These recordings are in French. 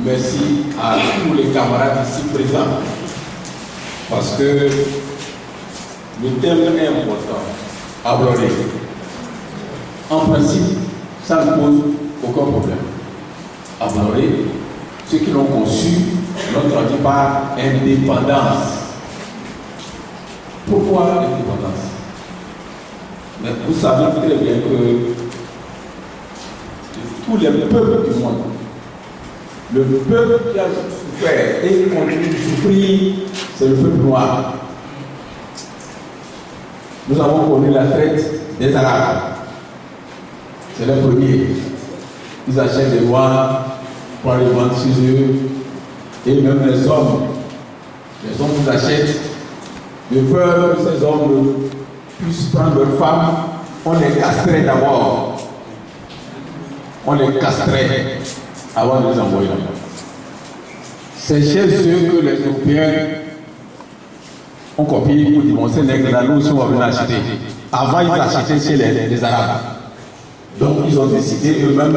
Merci à tous les camarades ici présents. Parce que le thème est important à aborder. En principe, ça ne pose aucun problème. Aborder ceux qui l'ont conçu, l'ont traduit par indépendance. Pourquoi indépendance? Mais vous savez très bien que tous les peuples du monde, le peuple qui a souffert et qui continue de souffrir, c'est le peuple noir. Nous avons connu la traite des Arabes. C'est le premier. Ils achètent des noirs pour les vendre chez eux. Et même les hommes vous achètent de peur que ces hommes puissent prendre leurs femmes. On les castrait d'abord. On les castrait avant de les envoyer là-bas. C'est chez eux que les Européens ont copié pour démontrer que la nous on va venir acheter. Avant, ils achetaient chez les Arabes. Donc, ils ont décidé eux-mêmes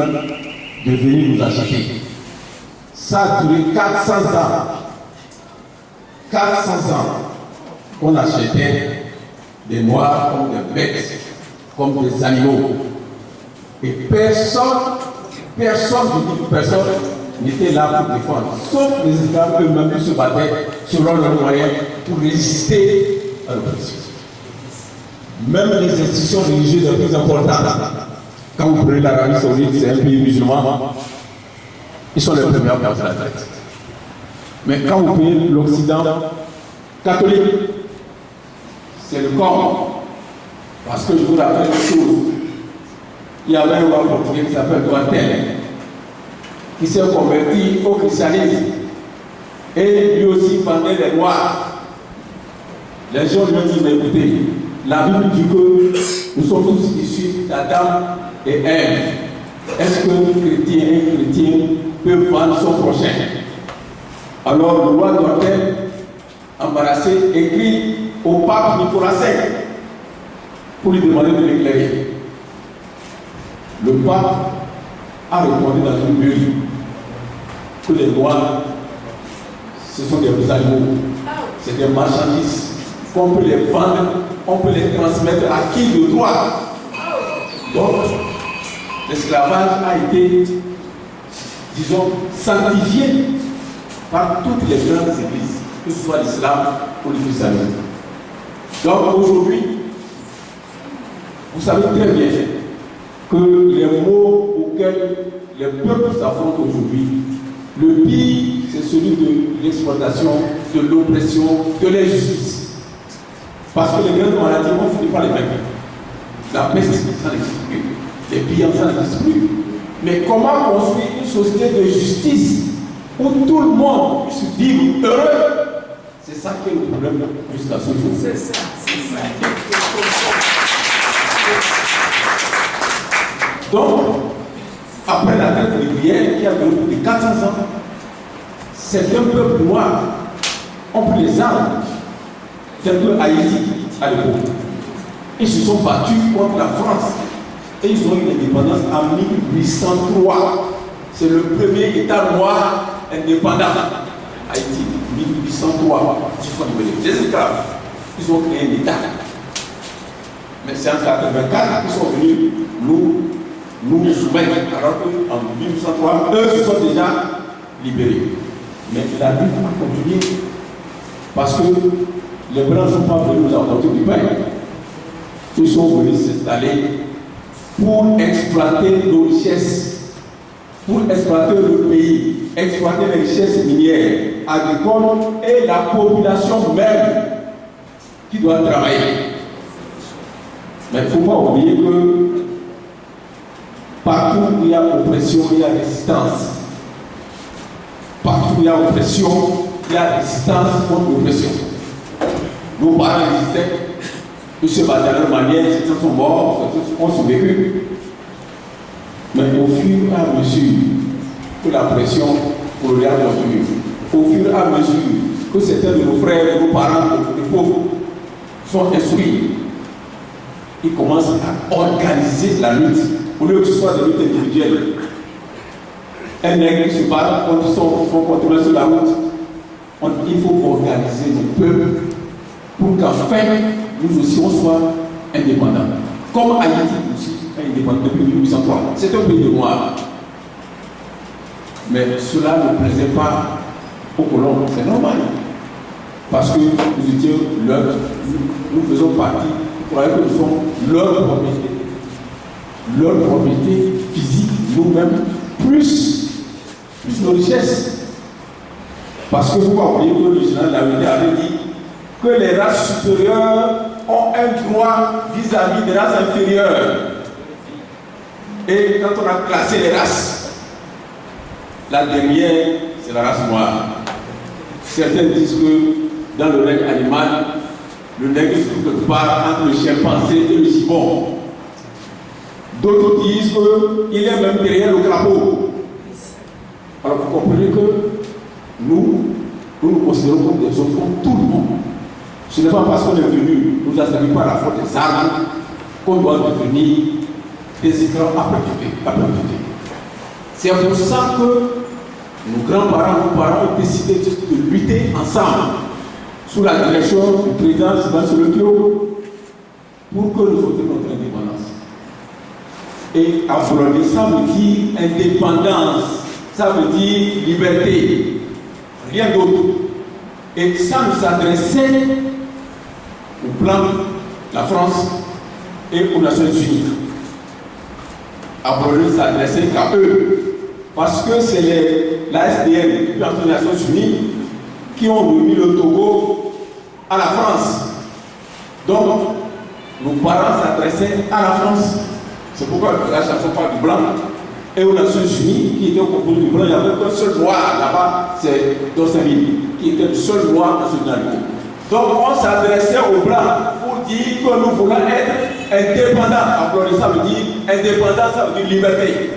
de venir nous acheter. Ça a duré 400 ans. 400 ans qu'on achetait des noirs comme des bêtes, comme des animaux. Et personne n'était là pour défendre, sauf les esclaves eux-mêmes qui se battaient selon leurs moyens pour résister à l'oppression. Même les institutions religieuses les plus importantes, quand vous prenez l'Arabie Saoudite, c'est un pays musulman, ils sont les premiers à perdre la tête. Mais quand vous prenez l'Occident catholique, c'est le corps. Parce que je vous rappelle une chose. Il y avait un roi portugais qui s'appelle Duantel, qui s'est converti au christianisme. Et lui aussi vendait les noirs. Les gens lui ont dit, mais écoutez, la Bible dit que nous sommes tous issus d'Adam et Ève. Est-ce qu'un chrétien peut vendre son prochain? Alors le roi Duantel, embarrassé, écrit au pape Nicolas V pour lui demander de l'éclairer. Le pape a répondu dans une bulle que les noirs, ce sont des animaux, c'est des marchandises, qu'on peut les vendre, on peut les transmettre à qui de droit. Donc, l'esclavage a été, disons, sanctifié par toutes les grandes églises, que ce soit l'islam ou le christianisme. Donc aujourd'hui, vous savez très bien que les mots auxquels les peuples s'affrontent aujourd'hui, le pire, c'est celui de l'exploitation, de l'oppression, de l'injustice. Parce que les grandes maladies vont finir par les vaincre. La peste, ça n'existe plus. Les pillants, ça n'existe plus. Mais comment construire une société de justice où tout le monde puisse vivre heureux? C'est ça qui est le problème jusqu'à ce jour. C'est ça, c'est ça. Donc, après la traite régulière qui a duré plus de 400 ans, certains peuples noirs ont pris les armes, tel que Haïti à l'époque. Ils se sont battus contre la France et ils ont eu l'indépendance en 1803. C'est le premier État noir indépendant. Haïti, 1803. Ils sont devenus des esclaves. Ils ont créé un État. Mais c'est en 1884 qu'ils sont venus nous soumettre, alors qu'en 1803, eux se sont déjà libérés. Mais la lutte a continué parce que les Blancs ne sont pas venus nous apporter du pain. Ils sont venus s'installer pour exploiter nos richesses, pour exploiter le pays, exploiter les richesses minières, agricoles et la population même qui doit travailler. Mais il ne faut pas oublier que partout où il y a oppression, il y a résistance. Partout où il y a oppression, il y a résistance contre l'oppression. Nos parents résistaient, ils se battaient de leur manière, certains sont morts, certains ont survécu. Mais au fur et à mesure que la pression coloniale continue, au fur et à mesure que certains de nos frères, de nos parents, de pauvres sont instruits, ils commencent à organiser la lutte. Au lieu que ce soit des luttes individuelles, un nègre qui se bat contre son contrôleur sur la route. Il faut organiser le peuple pour qu'enfin nous aussi on soit indépendants. Comme Haïti aussi est indépendant depuis 1803. C'est un pays de noirs. Mais cela ne plaisait pas aux colons. C'est normal. Parce que nous étions nous faisons partie, nous croyons que nous sommes leur propriété. Leur propriété physique, nous-mêmes, plus nos richesses. Parce que vous ne pouvez pas oublier que le général Lamine avait dit que les races supérieures ont un droit vis-à-vis des races inférieures. Et quand on a classé les races, la dernière, c'est la race noire. Certains disent que dans le règne animal, le nègre se trouve quelque part entre le chimpanzé et le gibbon. D'autres disent qu'il est même derrière le crapaud. Alors vous comprenez que nous considérons comme des hommes comme tout le monde. Ce n'est pas parce qu'on est venu nous asservir par la faute des armes qu'on doit devenir des esclaves à perpétuité. C'est pour ça que nos grands-parents, nos parents ont décidé de lutter ensemble sous la direction du président Sylvain Solokio pour que nous obtenions notre indépendance. Et Afro, ça veut dire indépendance, ça veut dire liberté, rien d'autre. Et ça nous adressait au plan de la France et aux Nations Unies. Afro ne s'adressait qu'à eux, parce que c'est la SDN, les Nations Unies, qui ont remis le Togo à la France. Donc, nos parents s'adressaient à la France. C'est pourquoi la chanson parle du blanc. Et aux Nations Unies, qui étaient composées du blanc, il n'y avait qu'un seul noir là-bas, c'est Dorsenville, qui était le seul noir national. Donc, on s'adressait aux blancs pour dire que nous voulons être indépendants. Après, ça veut dire indépendant, ça veut dire liberté.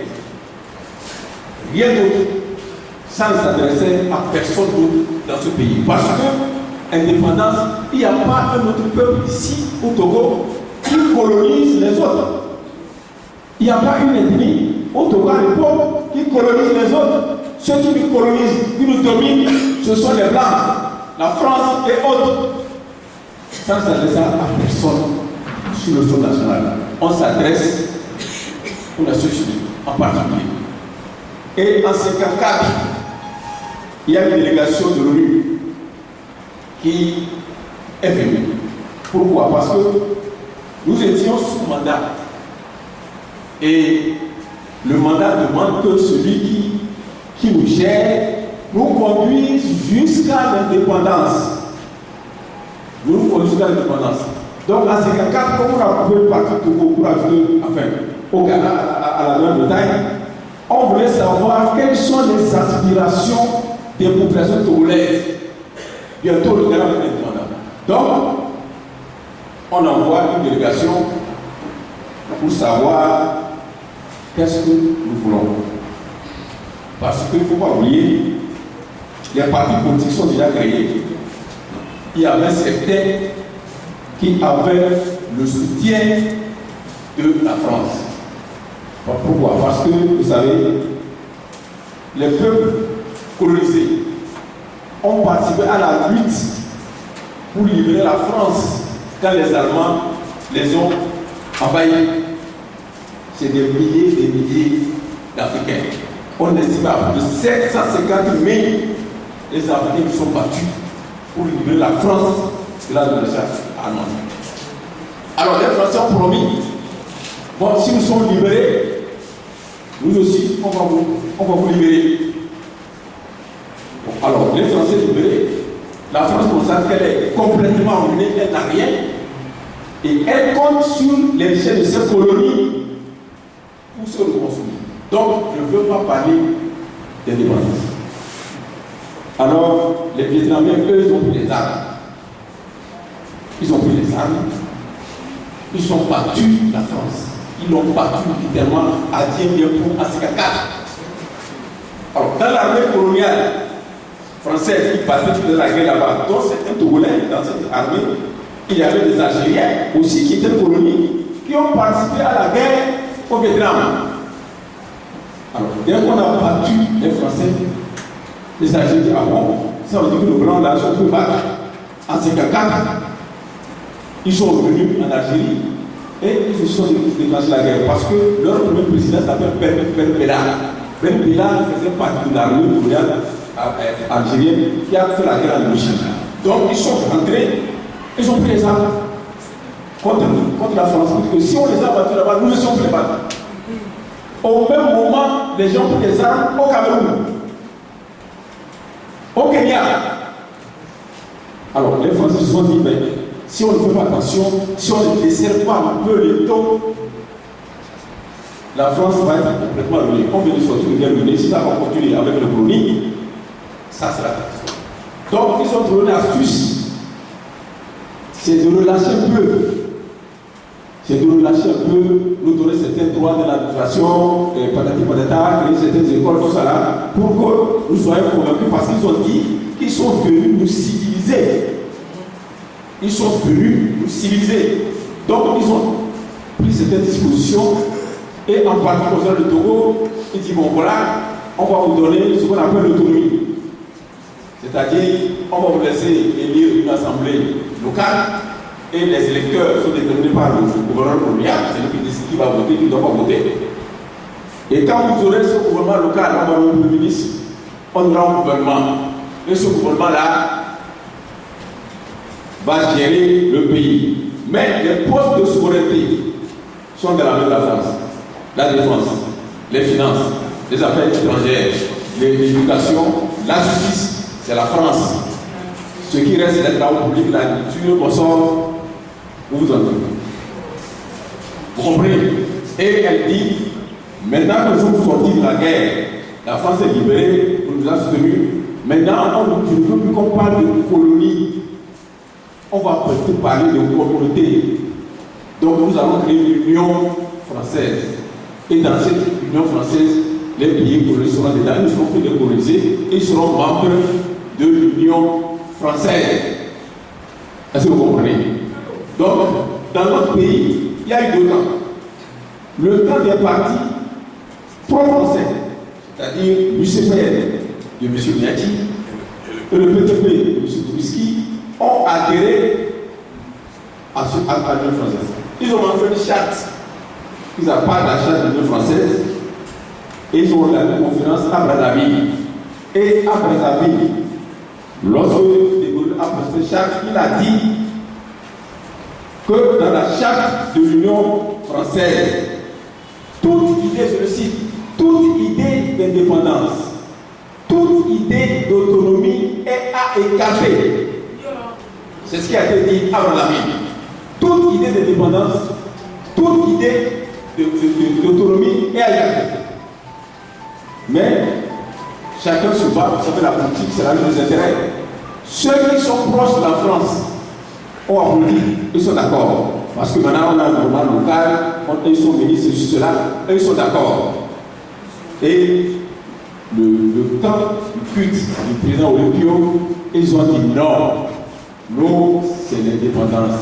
Rien d'autre. Ça ne s'adressait à personne d'autre dans ce pays. Parce que, indépendance, il n'y a pas un autre peuple ici, au Togo, qui colonise les autres. Il n'y a pas une ethnie au Togo à l'époque qui colonise les autres. Ceux qui nous colonisent, qui nous dominent, ce sont les Blancs, la France et autres. Ça ne s'adresse à personne sur le sol national. On s'adresse aux Nations Unies en particulier. Et en 1954, il y a une délégation de l'ONU qui est venue. Pourquoi? Parce que nous étions sous mandat. Et le mandat demande que celui qui nous gère nous conduise jusqu'à l'indépendance. Nous conduisons jusqu'à l'indépendance. Donc, en 1954, comme on a pu partir pour ajouter, enfin, au Ghana, à la Grande-Bretagne, on voulait savoir quelles sont les aspirations des populations togolaises. Bientôt, le Ghana va être indépendant. Donc, on envoie une délégation pour savoir qu'est-ce que nous voulons. Parce qu'il ne faut pas oublier, les partis politiques sont déjà créés. Il y avait certains qui avaient le soutien de la France. Pourquoi? Parce que, vous savez, les peuples colonisés ont participé à la lutte pour libérer la France quand les Allemands les ont envahis. C'est des milliers d'Africains. On estime à plus de 750 000 les Africains qui sont battus pour libérer la France de la domination allemande. Alors les Français ont promis, bon, si nous sommes libérés, nous aussi, on va vous libérer. Bon, alors les Français libérés, la France constate qu'elle est complètement ruinée, elle n'a rien. Et elle compte sur les richesses de ces colonies pour se reconstruire. Donc, je ne veux pas parler d'indépendance. Alors, les Vietnamiens, eux, ils ont pris les armes. Ils ont pris les armes. Ils ont battu la France. Ils l'ont battu littéralement à Dien Bien Phu, à 1954. Alors, dans l'armée coloniale française, qui battait toute la guerre là-bas, dont certains Togolais dans cette armée, il y avait des Algériens aussi qui étaient colonies, qui ont participé à la guerre au Vietnam. Alors, dès qu'on a battu les Français, les Algériens disent ah bon, ça veut dire que le blanc là, on peut battre. En 1954, ils sont revenus en Algérie et ils se sont déclenchés la guerre parce que leur premier président s'appelle Ben Bella. Ben Bella faisait partie de l'armée coloniale algérienne qui a fait la guerre en Indochine. Donc ils sont rentrés, ils ont pris les armes contre la France. Parce que si on les a battus là-bas, nous ne sommes plus battus. Au même moment, les gens ont pris les armes au Cameroun, au Kenya. Alors les Français se sont dit, mais si on ne fait pas attention, si on ne desserre pas un peu les taux, la France va être complètement ruinée. On vient de sortir une guerre ruinée. Si ça va continuer avec le colonie, ça sera la catastrophe. Donc ils ont trouvé l'astuce, c'est de relâcher un peu. C'est de relâcher un peu, nous donner certains droits de l'administration, patati patata, créer certaines écoles, tout ça là, pour que nous soyons convaincus, parce qu'ils ont dit qu'ils sont venus nous civiliser. Ils sont venus nous civiliser. Donc ils ont pris certaines dispositions, et en particulier le Togo, ils disent bon voilà, on va vous donner ce qu'on appelle l'autonomie. C'est-à-dire, on va vous laisser élire une assemblée locale. Et les électeurs sont déterminés par le gouvernement colonial, c'est lui qui décide qui va voter, qui ne doit pas voter. Et quand vous aurez ce gouvernement local, on va le Premier ministre, on aura un gouvernement. Et ce gouvernement-là va gérer le pays. Mais les postes de souveraineté sont dans la main de la France. La défense, les finances, les affaires étrangères, l'éducation, la justice, c'est la France. Ce qui reste, c'est les travaux publics, l'agriculture, le consort. Vous vous entendez? Vous comprenez? Et elle dit, maintenant que nous sommes sortis de la guerre, la France est libérée, on nous a soutenus. Maintenant, je ne veux plus qu'on parle de colonie. On va plutôt parler de communauté. Donc nous allons créer une union française. Et dans cette union française, les pays colonisés seront dedans, ils ne seront plus décolonisés, ils seront membres de l'union française. Est-ce que vous comprenez? Donc, dans notre pays, il y a eu deux camps. Le camp des partis pro-français, c'est-à-dire l'UCPN de M. Niati et le PTP de M. Toubisky, ont adhéré à l'Union française. Ils ont fait une charte, ils ont parlé de la charte de l'Union française, et ils ont organisé une conférence à Brazzaville. Et à Brazzaville, lorsque De Gaulle a présenté cette charte, il a dit que dans la charte de l'Union française, toute idée, je le cite, toute idée d'indépendance, toute idée d'autonomie est à écarter. C'est ce qui a été dit avant la vie. Toute idée d'indépendance, toute idée d'autonomie est à écarter. Mais chacun se bat, vous savez, la politique, c'est la lutte des intérêts. Ceux qui sont proches de la France ont applaudi, ils sont d'accord. Parce que maintenant on a un gouvernement local, ils sont ministres sur cela, et ils sont d'accord. Et le temps du culte du président Olympio, ils ont dit non, nous c'est l'indépendance.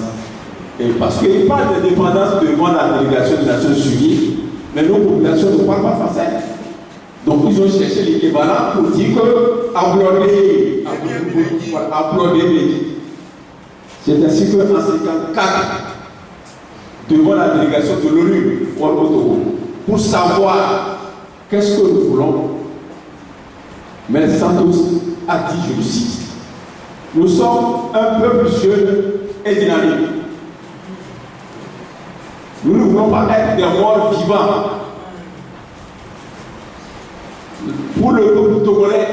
Et parce qu'ils parlent d'indépendance devant la délégation des Nations Unies, mais nos populations ne parlent pas français. Donc ils ont cherché l'équivalent pour dire que applaudir. C'est ainsi qu'en 1954, devant la délégation de l'ONU au Togo, pour savoir qu'est-ce que nous voulons, mais Santos a dit, je le cite, nous sommes un peuple jeune et dynamique. Nous ne voulons pas être des morts vivants. Pour le peuple togolais,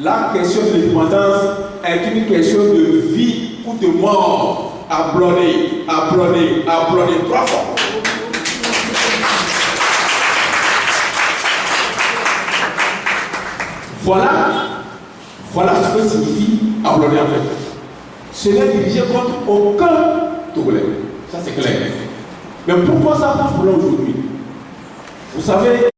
la question de l'indépendance est une question de vie ou de mort. Applaudez, applaudez, applaudez, trois fois. Voilà ce que signifie applaudir en fait. Ce n'est dirigé contre aucun Togolais. Ça c'est clair. Mais pourquoi ça pose problème aujourd'hui? Vous savez,